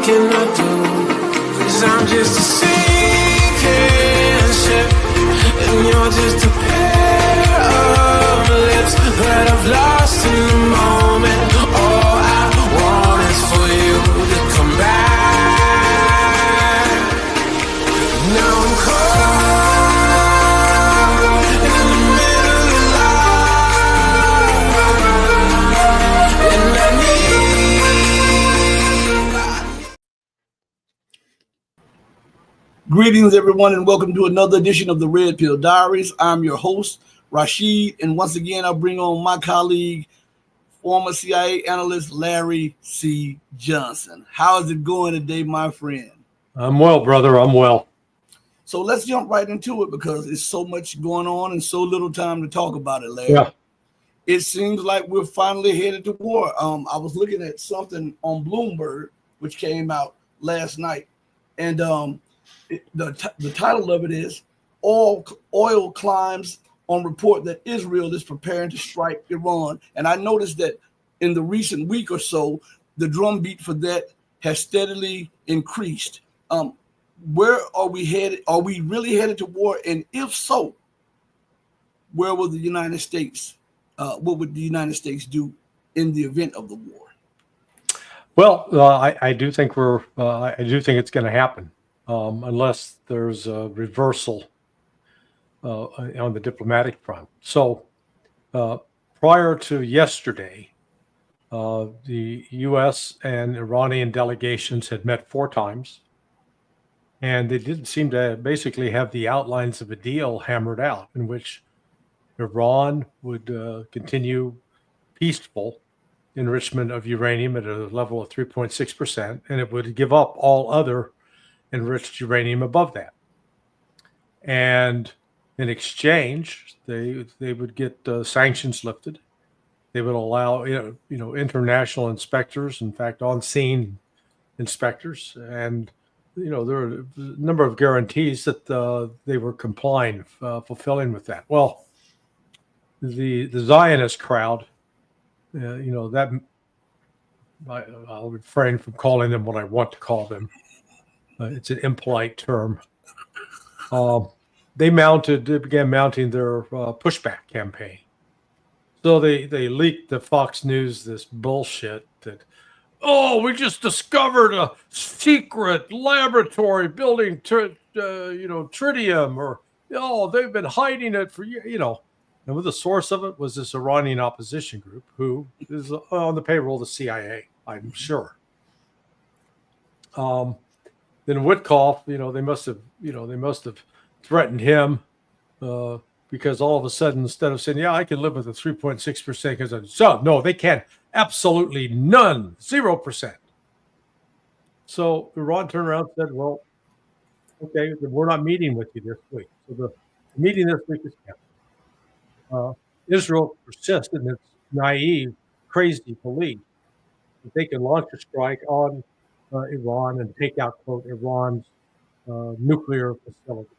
can I do? 'Cause I'm just a sinking ship, and you're just a pair of lips that I've lost in the moment. All I want is for you to come back. Now I'm caught in the middle of life, and I need. Greetings, everyone, and welcome to another edition of the Red Pill Diaries. I'm your host, Rashid, and once again, I'll bring on my colleague, former CIA analyst Larry C. Johnson. How is it going today, my friend? I'm well, brother. I'm well. So let's jump right into it because it's so much going on and so little time to talk about it, Larry. Yeah. It seems like we're finally headed to war. I was looking at something on Bloomberg, which came out last night, and the title of it is Oil Climbs on Report that Israel is preparing to strike Iran. And I noticed that in the recent week or so, the drumbeat for that has steadily increased. Where are we headed? Are we really headed to war? And if so, where will the United States, what would the United States do in the event of the war? Well, I do think I do think it's going to happen, unless there's a reversal on the diplomatic front. So, prior to yesterday, the U.S. and Iranian delegations had met 4 times, and they didn't seem to basically have the outlines of a deal hammered out, in which Iran would continue peaceful enrichment of uranium at a level of 3.6%, and it would give up all other enriched uranium above that. And in exchange, they would get sanctions lifted. They would allow international inspectors, in fact, on-scene inspectors, and there were a number of guarantees that they were fulfilling with that. Well, the Zionist crowd, that I'll refrain from calling them what I want to call them. It's an impolite term. They began mounting their pushback campaign. So they leaked to Fox News this bullshit that, we just discovered a secret laboratory building, tritium, or they've been hiding it for years, And the source of it was this Iranian opposition group who is on the payroll of the C.I.A., I'm sure. Then Witkoff, they must have threatened him because all of a sudden, instead of saying, I can live with a 3.6%, no, they can't. Absolutely none, 0%. So Iran turned around and said, well, okay, we're not meeting with you this week. So the meeting this week is canceled. Israel persists in its naive, crazy belief that they can launch a strike on Iran and take out, quote, Iran's nuclear facility.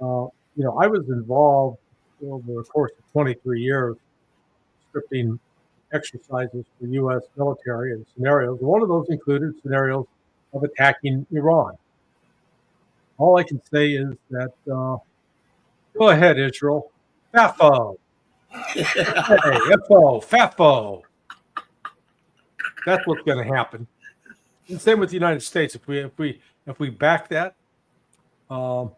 I was involved over the course of 23 years scripting exercises for U.S. military and scenarios. One of those included scenarios of attacking Iran. All I can say is that go ahead, Israel. FAFO. Hey, FAFO. That's what's going to happen. And same with the United States. If we back that, our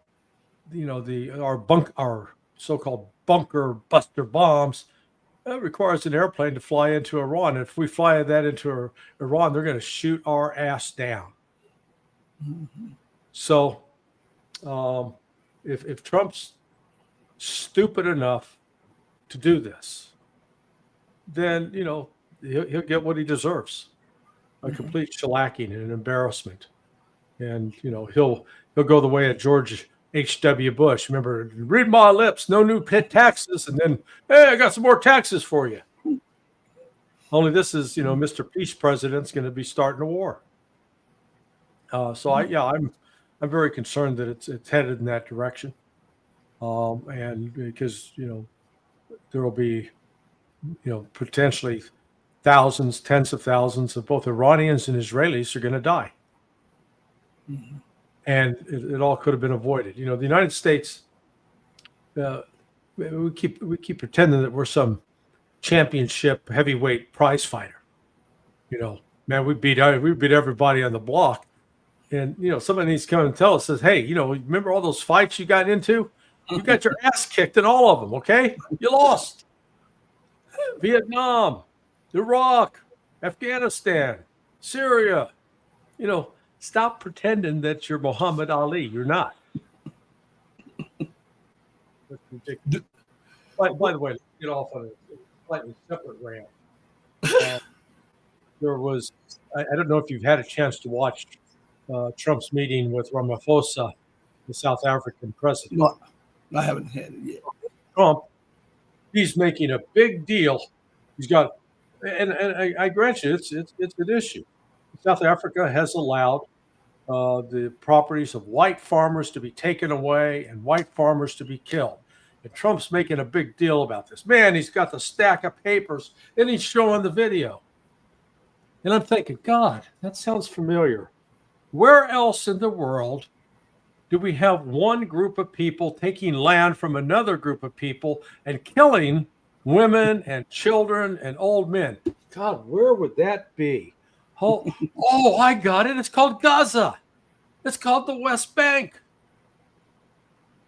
so-called bunker buster bombs, that requires an airplane to fly into Iran. And if we fly that into Iran, they're going to shoot our ass down. Mm-hmm. So, if Trump's stupid enough to do this, then he'll get what he deserves. A complete shellacking and an embarrassment. And, he'll go the way of George H.W. Bush. Remember, read my lips, no new pit taxes. And then, hey, I got some more taxes for you. Only this is, Mr. Peace President's going to be starting a war. I'm very concerned that it's headed in that direction. And because, there will be, potentially thousands, tens of thousands of both Iranians and Israelis are going to die Mhm. And it all could have been avoided. The United States, we keep pretending that we're some championship heavyweight prize fighter. Man, we beat everybody on the block. And somebody needs to come and tell us, says, hey, remember all those fights you got into? You got your ass kicked in all of them. Okay, you lost. Vietnam, Iraq, Afghanistan, Syria. Stop pretending that you're Muhammad Ali. You're not. That's ridiculous. By the way, let's get off on a slightly separate rant. There was, I don't know if you've had a chance to watch Trump's meeting with Ramaphosa, the South African president. No, I haven't had it yet. Trump, he's making a big deal. He's got, and I grant you, it's an issue. South Africa has allowed the properties of white farmers to be taken away and white farmers to be killed. And Trump's making a big deal about this. Man, he's got the stack of papers and he's showing the video. And I'm thinking, God, that sounds familiar. Where else in the world do we have one group of people taking land from another group of people and killing women and children and old men? God, where would that be? Oh, I got it. It's called Gaza. It's called the West Bank.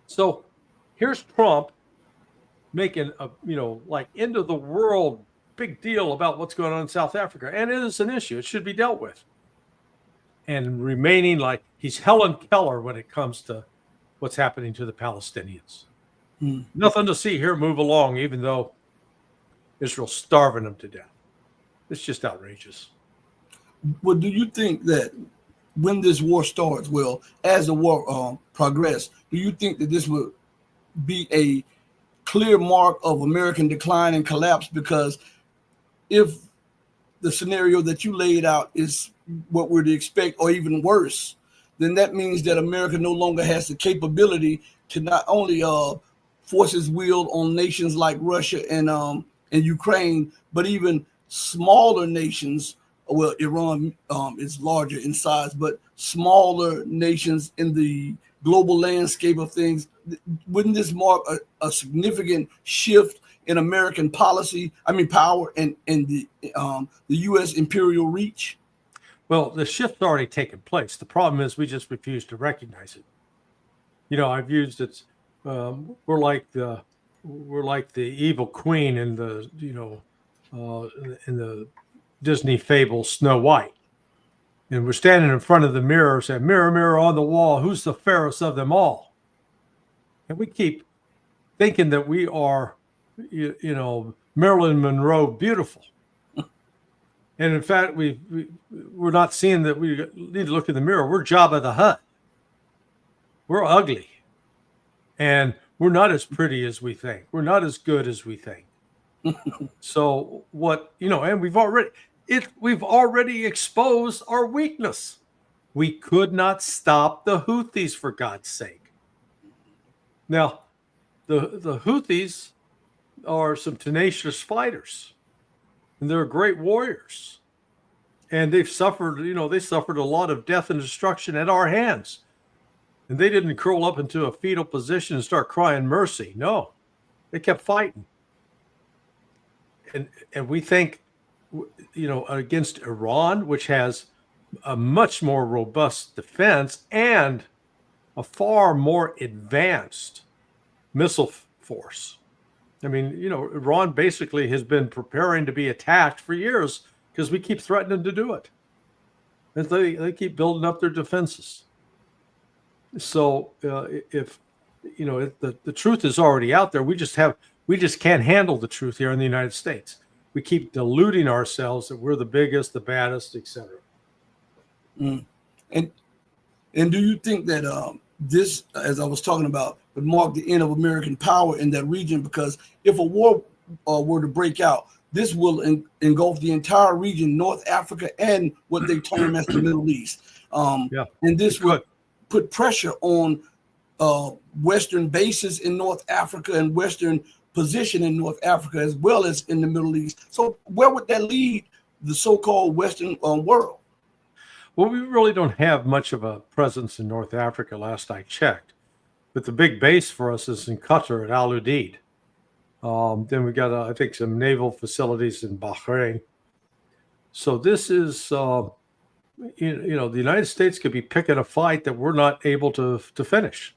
So here's Trump making a, like end of the world big deal about what's going on in South Africa. And it is an issue. It should be dealt with. And remaining like he's Helen Keller when it comes to what's happening to the Palestinians. Nothing to see here. Move along, even though Israel's starving them to death. It's just outrageous. Well, do you think that when this war starts, well, as the war progresses, do you think that this will be a clear mark of American decline and collapse? Because if the scenario that you laid out is what we're to expect, or even worse, then that means that America no longer has the capability to not only force its will on nations like Russia and Ukraine, but even smaller nations. Well, Iran is larger in size, but smaller nations in the global landscape of things. Wouldn't this mark a significant shift in American policy? I mean, power and the U.S. imperial reach? Well, the shift's already taken place. The problem is we just refuse to recognize it. I've used it. We're like the evil queen in the in the Disney fable Snow White, and we're standing in front of the mirror saying, "Mirror, mirror on the wall, who's the fairest of them all?" And we keep thinking that we are, Marilyn Monroe beautiful. And in fact, we're not seeing that we need to look in the mirror. We're Jabba the Hutt. We're ugly. And we're not as pretty as we think. We're not as good as we think. So and we've already exposed our weakness. We could not stop the Houthis, for God's sake. Now, the Houthis are some tenacious fighters. And they're great warriors. And they've suffered, they suffered a lot of death and destruction at our hands. And they didn't curl up into a fetal position and start crying mercy. No, they kept fighting. And we think, against Iran, which has a much more robust defense and a far more advanced missile force. I mean, Iran basically has been preparing to be attacked for years because we keep threatening to do it. And they keep building up their defenses. So if the truth is already out there, we just can't handle the truth here in the United States. We keep deluding ourselves that we're the biggest, the baddest, etc. And do you think that this, as I was talking about, would mark the end of American power in that region? Because if a war were to break out, this will engulf the entire region, North Africa, and what they term as the Middle East. And this would put pressure on Western bases in North Africa and Western position in North Africa, as well as in the Middle East. So where would that lead the so-called Western world? Well, we really don't have much of a presence in North Africa, last I checked. But the big base for us is in Qatar at Al Udeid. Then we got, I think, some naval facilities in Bahrain. So this is, the United States could be picking a fight that we're not able to finish.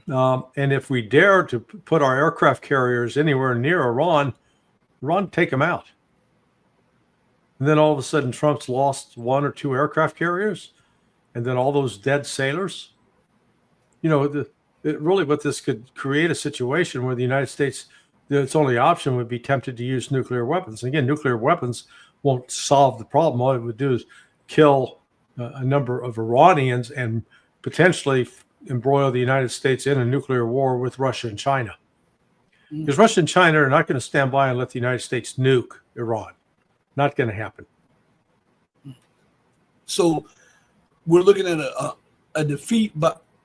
And if we dare to put our aircraft carriers anywhere near Iran take them out. And then all of a sudden, Trump's lost 1 or 2 aircraft carriers, and then all those dead sailors. Really what this could create a situation where the United States, its only option would be tempted to use nuclear weapons. Again, nuclear weapons won't solve the problem. All it would do is kill a number of Iranians and potentially embroil the United States in a nuclear war with Russia and China. Because Russia and China are not going to stand by and let the United States nuke Iran. Not going to happen. So we're looking at a defeat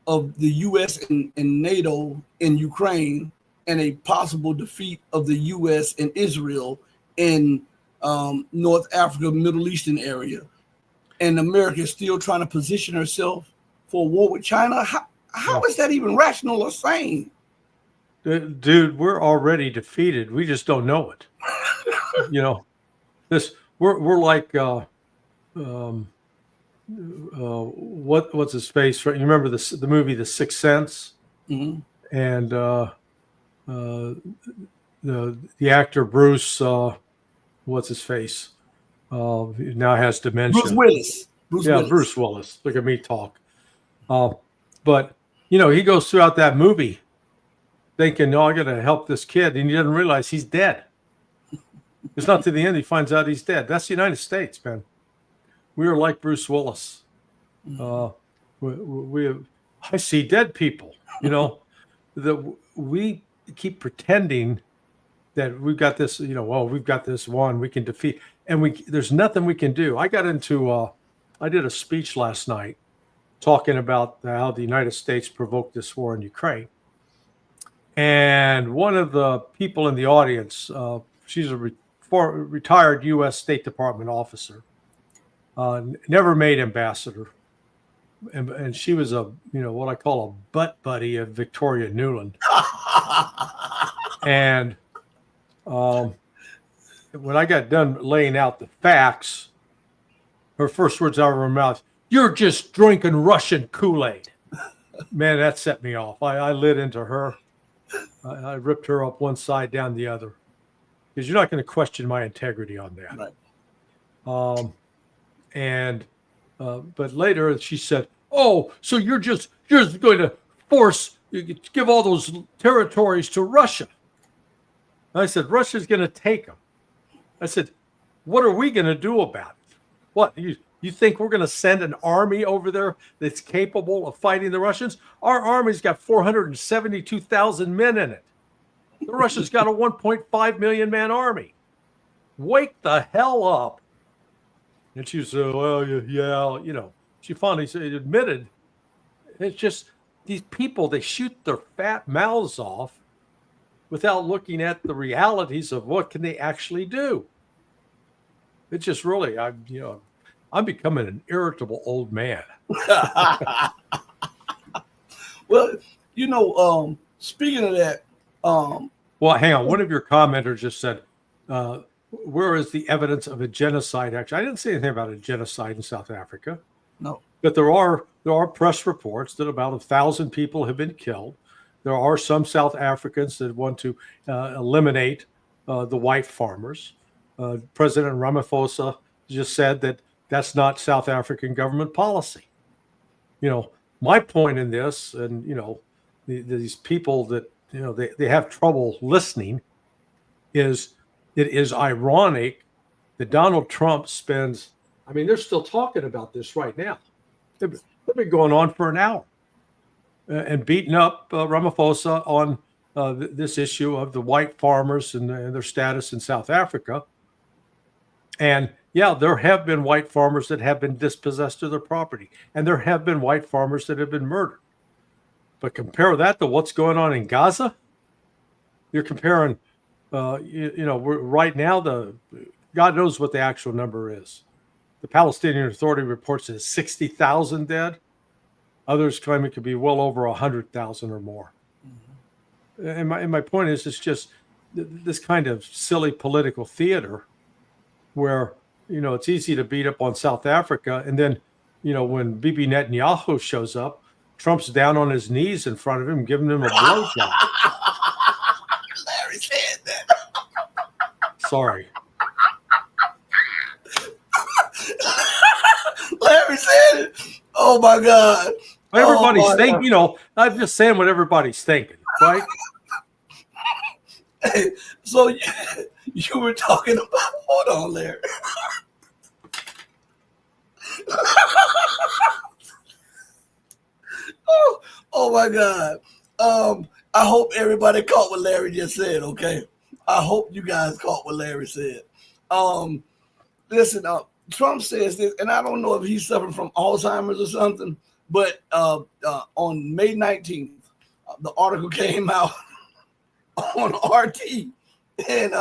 of the U.S. and NATO in Ukraine, and a possible defeat of the U.S. and Israel in North Africa, Middle Eastern area. And America is still trying to position herself for a war with China. How is that even rational or sane? Dude, we're already defeated. We just don't know it. We're like what's his face? You remember the movie The Sixth Sense? Mm-hmm. And the actor Bruce, what's his face? Now has dementia. Bruce Willis. Bruce Willis. Look at me talk. But he goes throughout that movie thinking, "No, I got to help this kid," and he doesn't realize he's dead. It's not to the end he finds out he's dead. That's the United States, man. We are like Bruce Willis. I see dead people. That we keep pretending that we've got this. We've got this one we can defeat, and there's nothing we can do. I got into. I did a speech last night talking about how the United States provoked this war in Ukraine. And one of the people in the audience, she's a retired U.S. State Department officer, never made ambassador. And she was what I call a butt buddy of Victoria Nuland. And when I got done laying out the facts, her first words out of her mouth, "You're just drinking Russian Kool-Aid." Man, that set me off. I lit into her. I ripped her up one side, down the other. Because you're not going to question my integrity on that. Right. But later she said, "Oh, so you're just going to give all those territories to Russia?" And I said, "Russia's going to take them." I said, "What are we going to do about it? What, you think we're going to send an army over there that's capable of fighting the Russians? Our army's got 472,000 men in it. The Russians got a 1.5 million man army. Wake the hell up." And she said, "Well, yeah, she finally admitted it's just these people, they shoot their fat mouths off without looking at the realities of what can they actually do. It's just really, I'm becoming an irritable old man." Well, speaking of that, well, hang on. One of your commenters just said, "Where is the evidence of a genocide?" Actually, I didn't say anything about a genocide in South Africa. No, but there are press reports that about 1,000 people have been killed. There are some South Africans that want to eliminate the white farmers. President Ramaphosa just said that that's not South African government policy. My point in this, and these people that they have trouble listening, is it is ironic that Donald Trump spends. I mean, they're still talking about this right now. They've been going on for an hour and beating up Ramaphosa on this issue of the white farmers and their status in South Africa. And yeah, there have been white farmers that have been dispossessed of their property, and there have been white farmers that have been murdered. But compare that to what's going on in Gaza. You're comparing, right now, God knows what the actual number is. The Palestinian Authority reports it's 60,000 dead. Others claim it could be well over 100,000 or more. And my point is, it's just this kind of silly political theater where, it's easy to beat up on South Africa. And then, when Bibi Netanyahu shows up, Trump's down on his knees in front of him, giving him a blowjob. Larry said that. Sorry. Larry said it. Oh my God. Everybody's thinking, I'm just saying what everybody's thinking, right? Hey, so you were talking about, hold on, Larry. oh my God. I hope everybody caught what Larry just said, okay? I hope you guys caught what Larry said. Listen, Trump says this, and I don't know if he's suffering from Alzheimer's or something, but on May 19th, the article came out on RT, and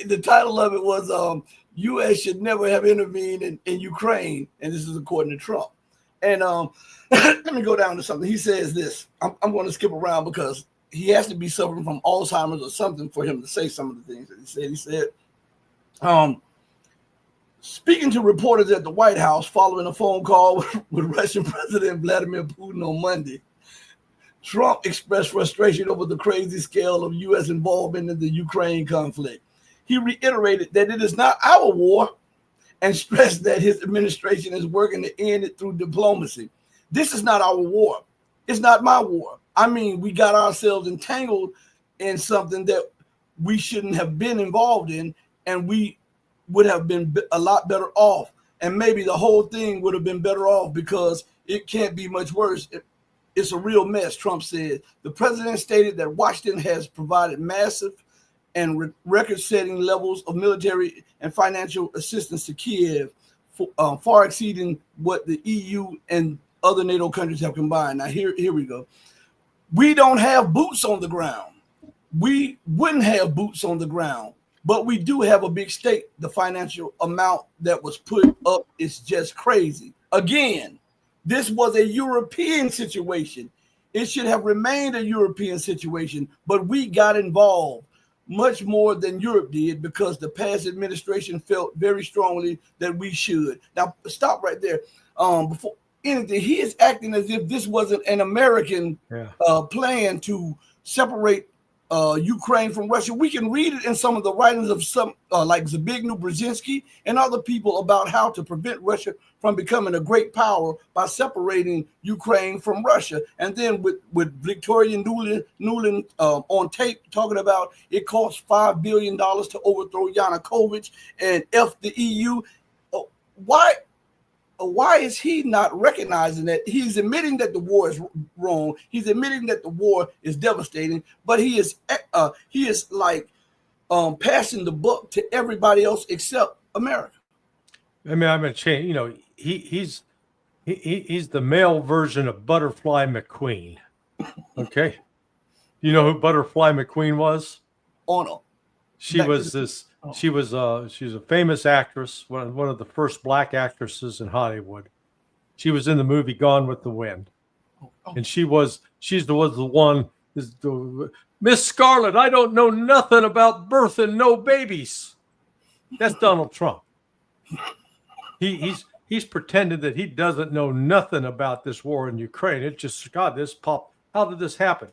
the title of it was U.S. should never have intervened in Ukraine, and this is according to Trump. And let me go down to something. He says this. I'm going to skip around because he has to be suffering from Alzheimer's or something for him to say some of the things that he said. He said, speaking to reporters at the White House following a phone call with Russian President Vladimir Putin on Monday, Trump expressed frustration over the crazy scale of U.S. involvement in the Ukraine conflict. He reiterated that it is not our war and stressed that his administration is working to end it through diplomacy. This is not our war. It's not my war. I mean, we got ourselves entangled in something that we shouldn't have been involved in, and we would have been a lot better off. And maybe the whole thing would have been better off because it can't be much worse. It's a real mess, Trump said. The president stated that Washington has provided massive and record-setting levels of military and financial assistance to Kiev, far exceeding what the EU and other NATO countries have combined. Now, here we go. We don't have boots on the ground. We wouldn't have boots on the ground, but we do have a big stake. The financial amount that was put up is just crazy. Again, this was a European situation. It should have remained a European situation, but we got involved much more than Europe did because the past administration felt very strongly that we should. Now, stop right there. Before anything, he is acting as if this wasn't an American plan to separate Ukraine from Russia. We can read it in some of the writings of some like Zbigniew Brzezinski and other people about how to prevent Russia from becoming a great power by separating Ukraine from Russia. And then with Victoria Nuland on tape talking about it cost $5 billion to overthrow Yanukovych and F the EU. Why is he not recognizing that? He's admitting that the war is wrong. He's admitting that the war is devastating, but he is like passing the buck to everybody else except America. I mean, I'm gonna change. He's the male version of Butterfly McQueen. Okay, you know who Butterfly McQueen was? Oh no, she was a famous actress, one of the first black actresses in Hollywood. She was in the movie Gone with the Wind, and she's the one. Miss Scarlett, I don't know nothing about birth and no babies. That's Donald Trump. He's pretended that he doesn't know nothing about this war in Ukraine. It just, God, how did this happen?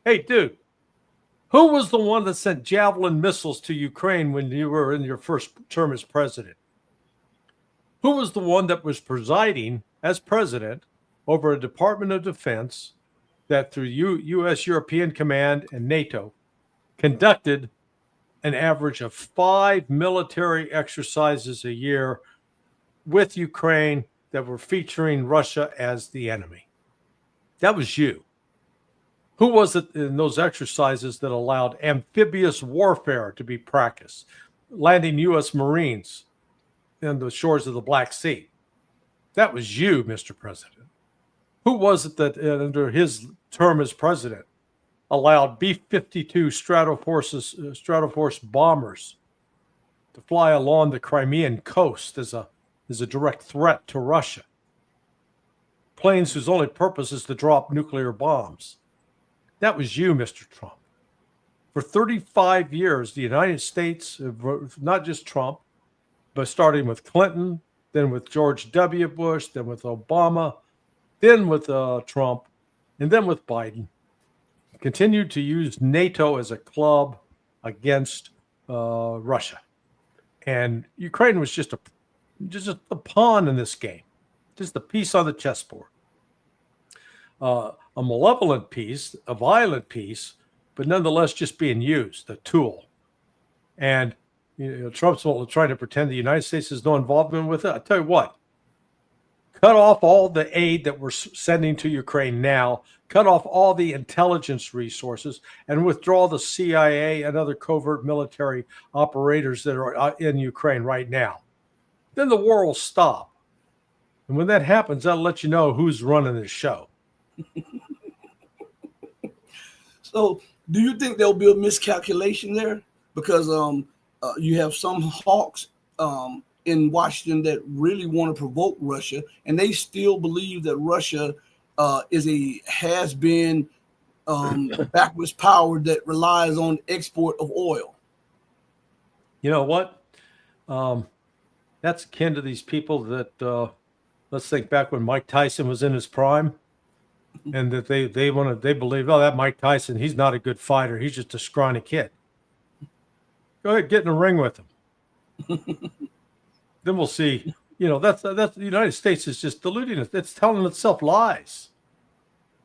Hey, dude, who was the one that sent Javelin missiles to Ukraine when you were in your first term as president? Who was the one that was presiding as president over a Department of Defense that through U.S. European Command and NATO conducted an average of 5 military exercises a year with Ukraine that were featuring Russia as the enemy? That was you. Who was it in those exercises that allowed amphibious warfare to be practiced, landing U.S. Marines in the shores of the Black Sea? That was you, Mr. President. Who was it that under his term as president allowed B-52 Stratoforce bombers to fly along the Crimean coast as a is a direct threat to Russia. Planes whose only purpose is to drop nuclear bombs. That was you, Mr. Trump. For 35 years, the United States, not just Trump, but starting with Clinton, then with George W. Bush, then with Obama, then with Trump, and then with Biden, continued to use NATO as a club against Russia. And Ukraine was just a pawn in this game, just a piece on the chessboard. A malevolent piece, a violent piece, but nonetheless just being used, a tool. And Trump's trying to pretend the United States has no involvement with it. I tell you what, cut off all the aid that we're sending to Ukraine now, cut off all the intelligence resources, and withdraw the C.I.A. and other covert military operators that are in Ukraine right now. Then the war will stop. And when that happens, that'll let you know who's running the show. So do you think there'll be a miscalculation there? Because you have some hawks in Washington that really want to provoke Russia, and they still believe that Russia has been backwards power that relies on export of oil. You know what? That's akin to these people that let's think back when Mike Tyson was in his prime, and that they believe, oh, that Mike Tyson, he's not a good fighter, he's just a scrawny kid. Go ahead, get in the ring with him. Then we'll see. That's the United States is just deluding us. It's telling itself lies.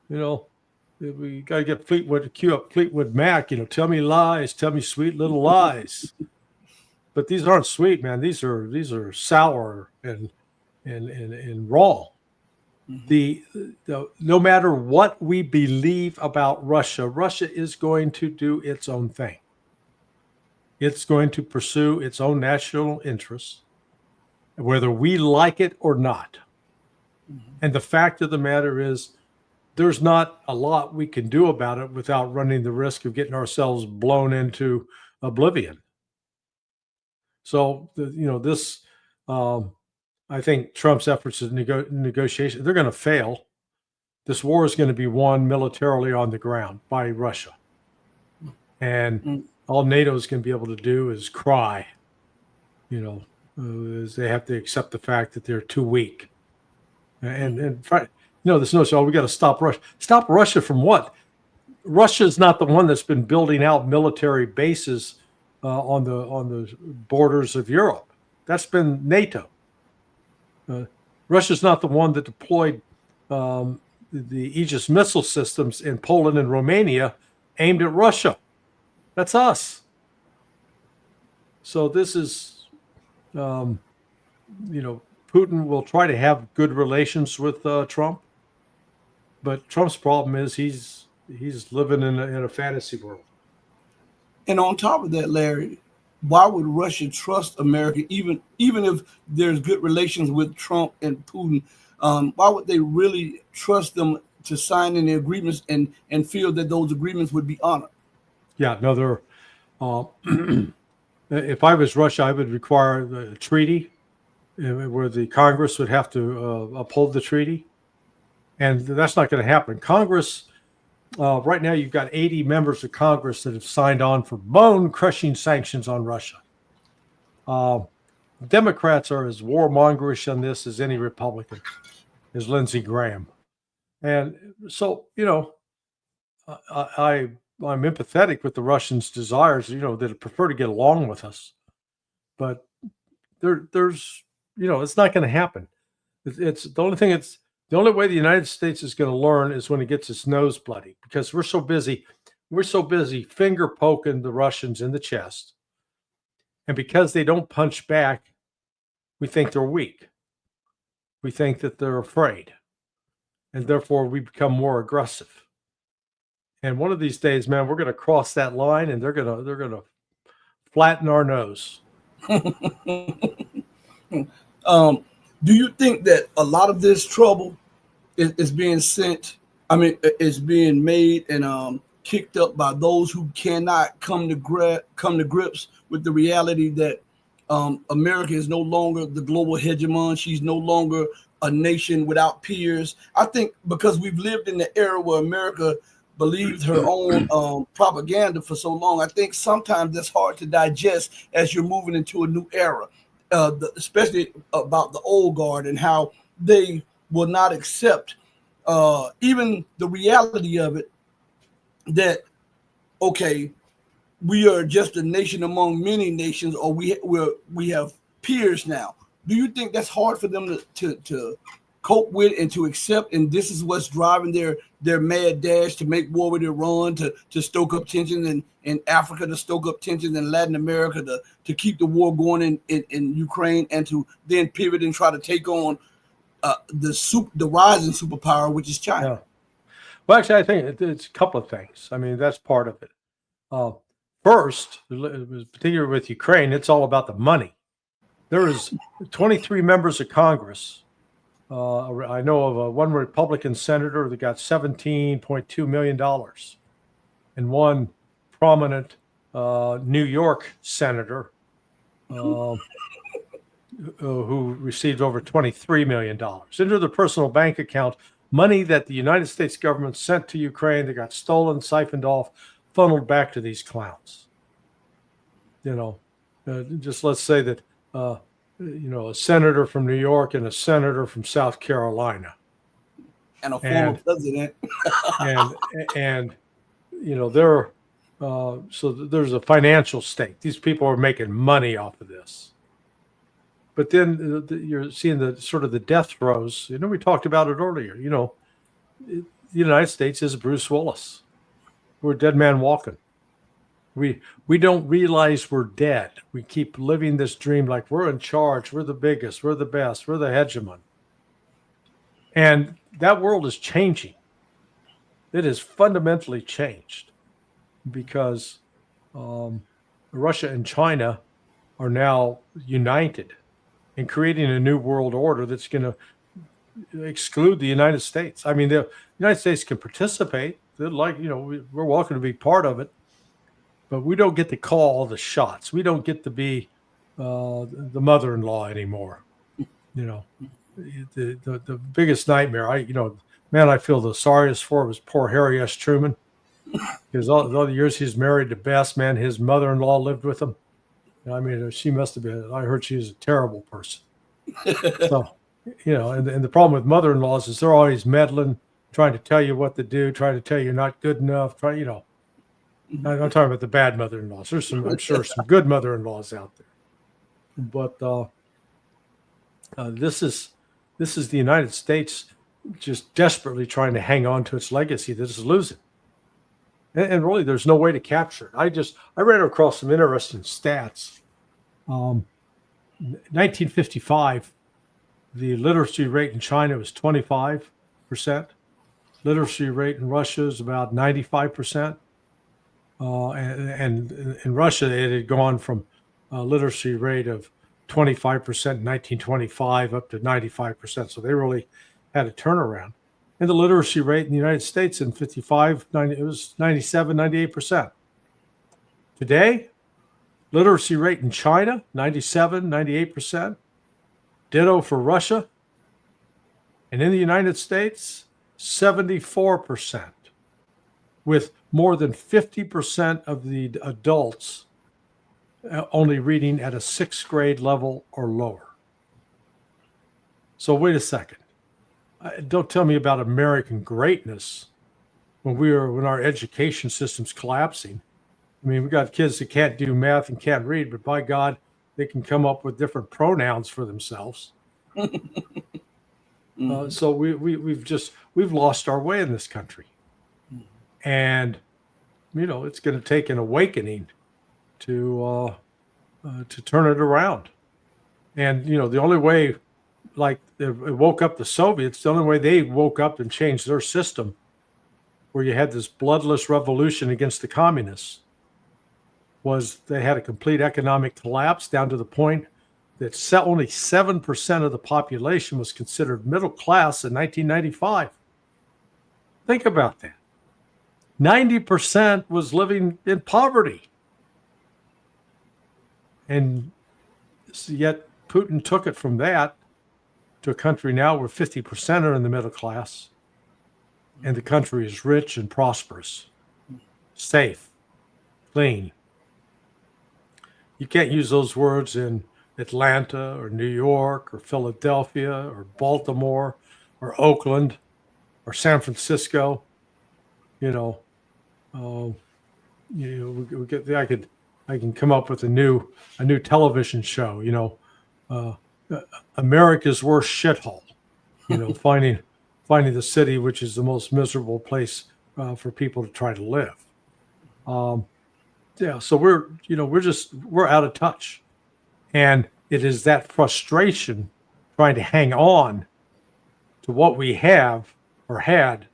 We got to get cue up Fleetwood Mac. Tell me lies, tell me sweet little lies. But these aren't sweet, man. These are sour and raw. Mm-hmm. No matter what we believe about Russia, Russia is going to do its own thing. It's going to pursue its own national interests, whether we like it or not. Mm-hmm. And the fact of the matter is, there's not a lot we can do about it without running the risk of getting ourselves blown into oblivion. So, I think Trump's efforts at negotiation, they're going to fail. This war is going to be won militarily on the ground by Russia. And all NATO is going to be able to do is cry, as they have to accept the fact that they're too weak. And this notion, we got to stop Russia. Stop Russia from what? Russia is not the one that's been building out military bases on the borders of Europe. That's been NATO. Russia's not the one that deployed the Aegis missile systems in Poland and Romania aimed at Russia. That's us. So this is, Putin will try to have good relations with Trump, but Trump's problem is he's living in a fantasy world. And on top of that, Larry, why would Russia trust America, even if there's good relations with Trump and Putin? Why would they really trust them to sign any agreements and feel that those agreements would be honored? Yeah, no, they're. If I was Russia, I would require the treaty where the Congress would have to uphold the treaty. And that's not going to happen. Congress, right now, you've got 80 members of Congress that have signed on for bone-crushing sanctions on Russia. Democrats are as warmongerish on this as any Republican, as Lindsey Graham. And so, I'm empathetic with the Russians' desires, that prefer to get along with us. But there's, it's not going to happen. It's the only thing. The only way the United States is going to learn is when it gets its nose bloody, because we're so busy finger poking the Russians in the chest. And because they don't punch back, we think they're weak. We think that they're afraid. And therefore we become more aggressive. And one of these days, man, we're going to cross that line, and they're going to flatten our nose. Do you think that a lot of this trouble is being is being made and kicked up by those who cannot come to grips with the reality that America is no longer the global hegemon. She's no longer a nation without peers. I think because we've lived in the era where America believed her own propaganda for so long, I think sometimes that's hard to digest as you're moving into a new era, especially about the old guard and how they will not accept even the reality of it, that, okay, we are just a nation among many nations, or we have peers now. Do you think that's hard for them to cope with and to accept? And this is what's driving their mad dash to make war with Iran, to stoke up tension in Africa, to stoke up tension in Latin America, to keep the war going in Ukraine, and to then pivot and try to take on the rising superpower, which is China. Yeah. Well, actually, I think it's a couple of things. I mean, that's part of it. First, particularly with Ukraine, it's all about the money. There is 23 members of Congress. I know of one Republican senator that got $17.2 million, and one prominent New York senator who received over $23 million into their personal bank account, money that the United States government sent to Ukraine that got stolen, siphoned off, funneled back to these clowns. Just let's say that, a senator from New York and a senator from South Carolina. And a former president. and they're, so there's a financial stake. These people are making money off of this. But then you're seeing the sort of the death throes. We talked about it earlier. The United States is Bruce Willis. We're a dead man walking. We don't realize we're dead. We keep living this dream like we're in charge. We're the biggest. We're the best. We're the hegemon. And that world is changing. It has fundamentally changed because Russia and China are now united and creating a new world order that's going to exclude the United States. I mean, the United States can participate. They're we're welcome to be part of it, but we don't get to call all the shots. We don't get to be the mother-in-law anymore. The biggest nightmare, I feel the sorriest for was poor Harry S. Truman, because all the years he's married to Bess, man, his mother-in-law lived with him. I mean, she must have been, I heard she was a terrible person. So, and the problem with mother-in-laws is they're always meddling, trying to tell you what to do, trying to tell you you're not good enough. I'm talking about the bad mother-in-laws. There's I'm sure some good mother-in-laws out there. But this is the United States just desperately trying to hang on to its legacy that is losing. And really, there's no way to capture it. I ran across some interesting stats. 1955, the literacy rate in China was 25%. Literacy rate in Russia is about 95%. And in Russia, it had gone from a literacy rate of 25% in 1925 up to 95%. So they really had a turnaround. And the literacy rate in the United States in 55, it was 97, 98%. Today, literacy rate in China, 97, 98%. Ditto for Russia. And in the United States, 74%, with more than 50% of the adults only reading at a 6th grade level or lower. So wait a second. Don't tell me about American greatness when our education system's collapsing. I mean, we got kids that can't do math and can't read, but by God, they can come up with different pronouns for themselves. So we've lost our way in this country, and it's going to take an awakening to turn it around. And the only way, like it woke up the Soviets, the only way they woke up and changed their system, where you had this bloodless revolution against the communists, was they had a complete economic collapse down to the point that only 7% of the population was considered middle class in 1995. Think about that. 90% was living in poverty. And yet Putin took it from that to a country now where 50% are in the middle class, and the country is rich and prosperous, safe, clean. You can't use those words in Atlanta or New York or Philadelphia or Baltimore or Oakland or San Francisco. You know, we get. I can come up with a new television show. America's worst shithole. Finding the city which is the most miserable place for people to try to live. So we're out of touch, and it is that frustration trying to hang on to what we have or had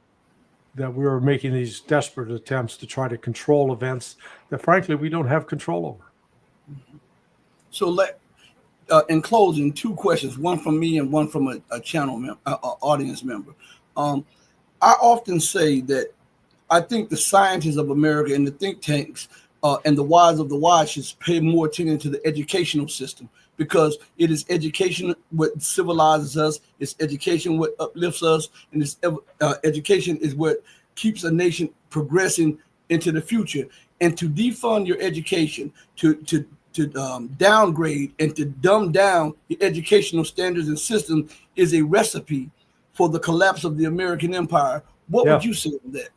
that we're making these desperate attempts to try to control events that, frankly, we don't have control over. So in closing, two questions, one from me and one from a channel audience member. I often say that I think the scientists of America and the think tanks and the wise of the wise should pay more attention to the educational system, because it is education what civilizes us. It's education what uplifts us, and it's education is what keeps a nation progressing into the future. And to defund your education, to downgrade and to dumb down the educational standards and system is a recipe for the collapse of the American empire. What would you say to that?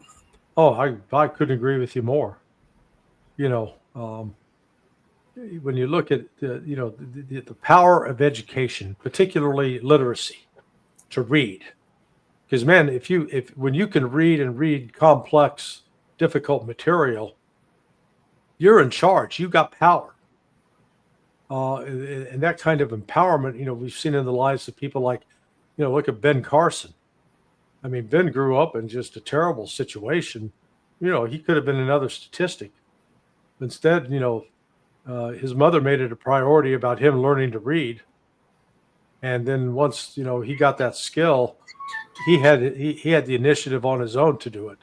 Oh, I couldn't agree with you more. When you look at the power of education, particularly literacy, to read, because man, when you can read complex, difficult material, you're in charge. You got power. And that kind of empowerment, we've seen in the lives of people like, look at Ben Carson. I mean, Ben grew up in just a terrible situation. He could have been another statistic. Instead, his mother made it a priority about him learning to read. And then once, he got that skill, he had the initiative on his own to do it.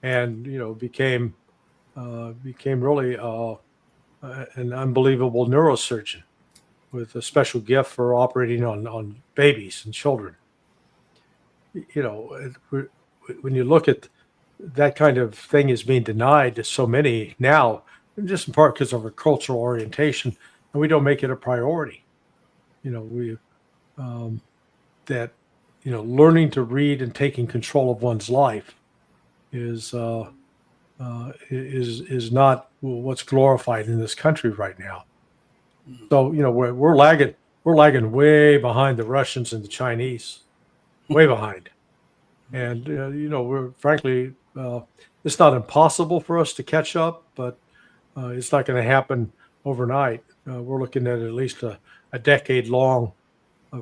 And, became really an unbelievable neurosurgeon with a special gift for operating on babies and children. When you look at that kind of thing is being denied to so many now, just in part because of our cultural orientation, and we don't make it a priority. Learning to read and taking control of one's life is not what's glorified in this country right now. So we're lagging way behind the Russians and the Chinese, way behind. And we're frankly, it's not impossible for us to catch up, but it's not going to happen overnight. We're looking at least a decade-long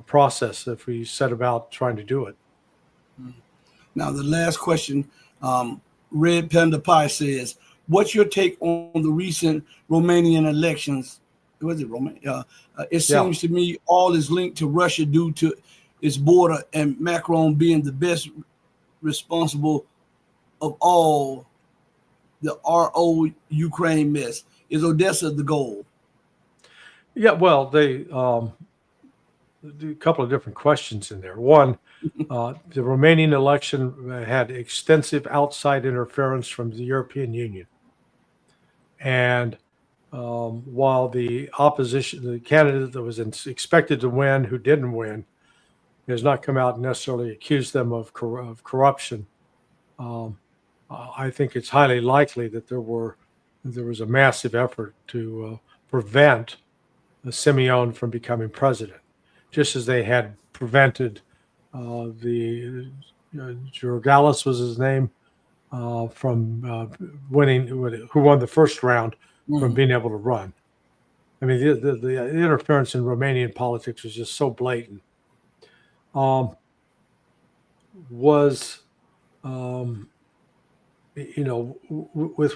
process if we set about trying to do it. Now, the last question, Red Panda Pie says, what's your take on the recent Romanian elections? Was it Romania? It seems to me all is linked to Russia due to its border and Macron being the best responsible of all the RO Ukraine mess. Is Odessa the goal? Yeah, well, they do a couple of different questions in there. One, the Romanian election had extensive outside interference from the European Union. And while the opposition, the candidate that was expected to win, who didn't win, has not come out and necessarily accused them of corruption, I think it's highly likely that there was a massive effort to prevent Simeon from becoming president, just as they had prevented the Georgalis was his name, from winning, who won the first round, from being able to run. I mean, the interference in Romanian politics was just so blatant. With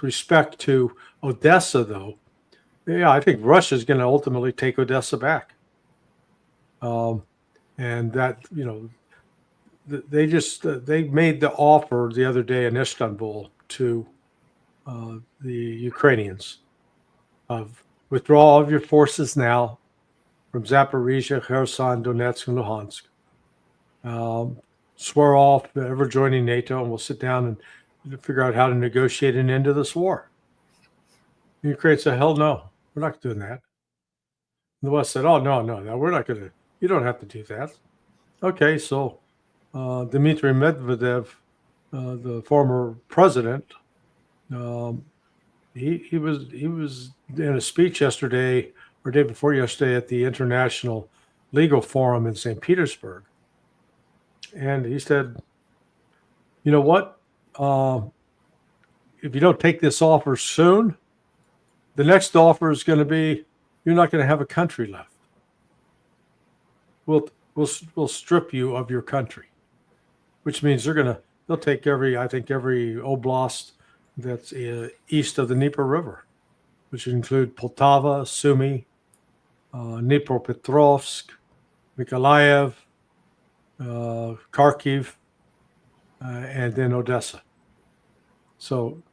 respect to Odessa, though, I think Russia is going to ultimately take Odessa back. And that, they made the offer the other day in Istanbul to the Ukrainians of withdraw all of your forces now, from Zaporizhia, Kherson, Donetsk, and Luhansk. Swear off ever joining NATO, and we'll sit down and figure out how to negotiate an end to this war. And Ukraine said, hell no, we're not doing that. And the West said, oh, no, we're not going to, you don't have to do that. Okay, so Dmitry Medvedev, the former president, he was in a speech yesterday or day before yesterday at the International Legal Forum in St. Petersburg. And he said, you know what? If you don't take this offer soon, the next offer is going to be, you're not going to have a country left. We'll strip you of your country, which means they'll take every oblast that's east of the Dnieper River, which include Poltava, Sumy, Dnipropetrovsk, Mykolaiv, Kharkiv, and then Odessa. So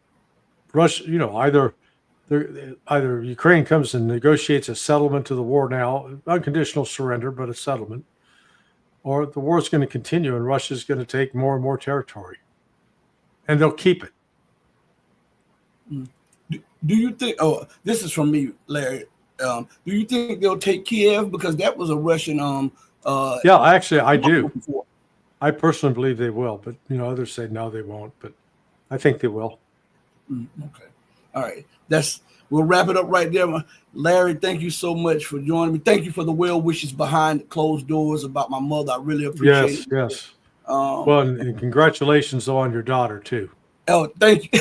Russia, either Ukraine comes and negotiates a settlement to the war now, unconditional surrender, but a settlement, or the war is going to continue and Russia is going to take more and more territory, and they'll keep it. Do you think? Oh, this is from me, Larry. Do you think they'll take Kiev, because that was a Russian? Yeah, actually, I do. Before. I personally believe they will, but others say no, they won't. But I think they will. Okay, all right. We'll wrap it up right there, Larry. Thank you so much for joining me. Thank you for the well wishes behind closed doors about my mother. I really appreciate it. Yes. Well, and congratulations on your daughter too. Oh, thank you.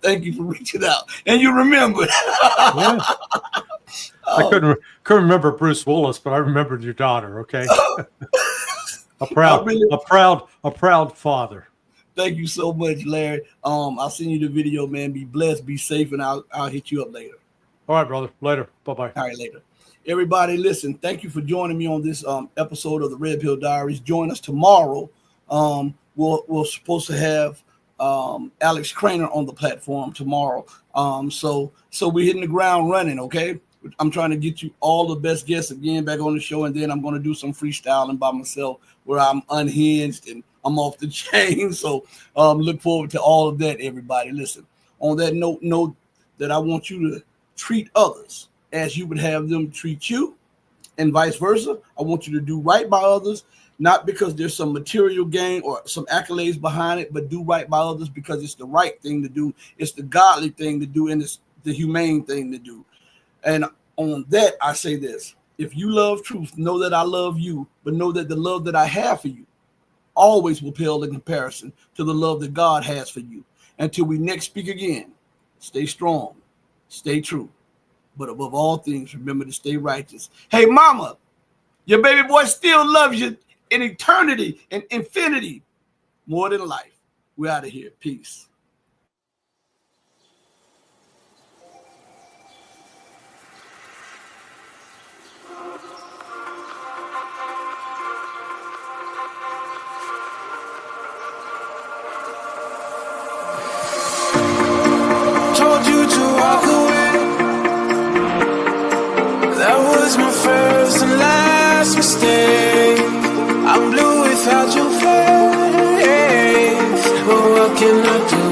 Thank you for reaching out. And you remembered. Yeah. I couldn't remember Bruce Willis, but I remembered your daughter. Okay. a proud father. Thank you so much, Larry. I'll send you the video, man. Be blessed, be safe, and I'll hit you up later. All right, brother. Later. Bye-bye. All right, later. Everybody, listen, thank you for joining me on this episode of the Red Pill Diaries. Join us tomorrow. We're supposed to have Alex Craner on the platform tomorrow. So we're hitting the ground running, okay? I'm trying to get you all the best guests again back on the show, and then I'm going to do some freestyling by myself where I'm unhinged and I'm off the chain. So look forward to all of that, everybody. Listen, on that note that I want you to treat others as you would have them treat you, and vice versa. I want you to do right by others, not because there's some material gain or some accolades behind it, but do right by others because it's the right thing to do. It's the godly thing to do, and it's the humane thing to do. And on that, I say this: if you love truth, know that I love you, but know that the love that I have for you always will pale in comparison to the love that God has for you. Until we next speak again, stay strong, stay true, but above all things, remember to stay righteous. Hey, mama, your baby boy still loves you in eternity and infinity more than life. We're out of here. Peace. Told you to walk away. That was my first and last mistake. I'm blue without your face. But what can I do?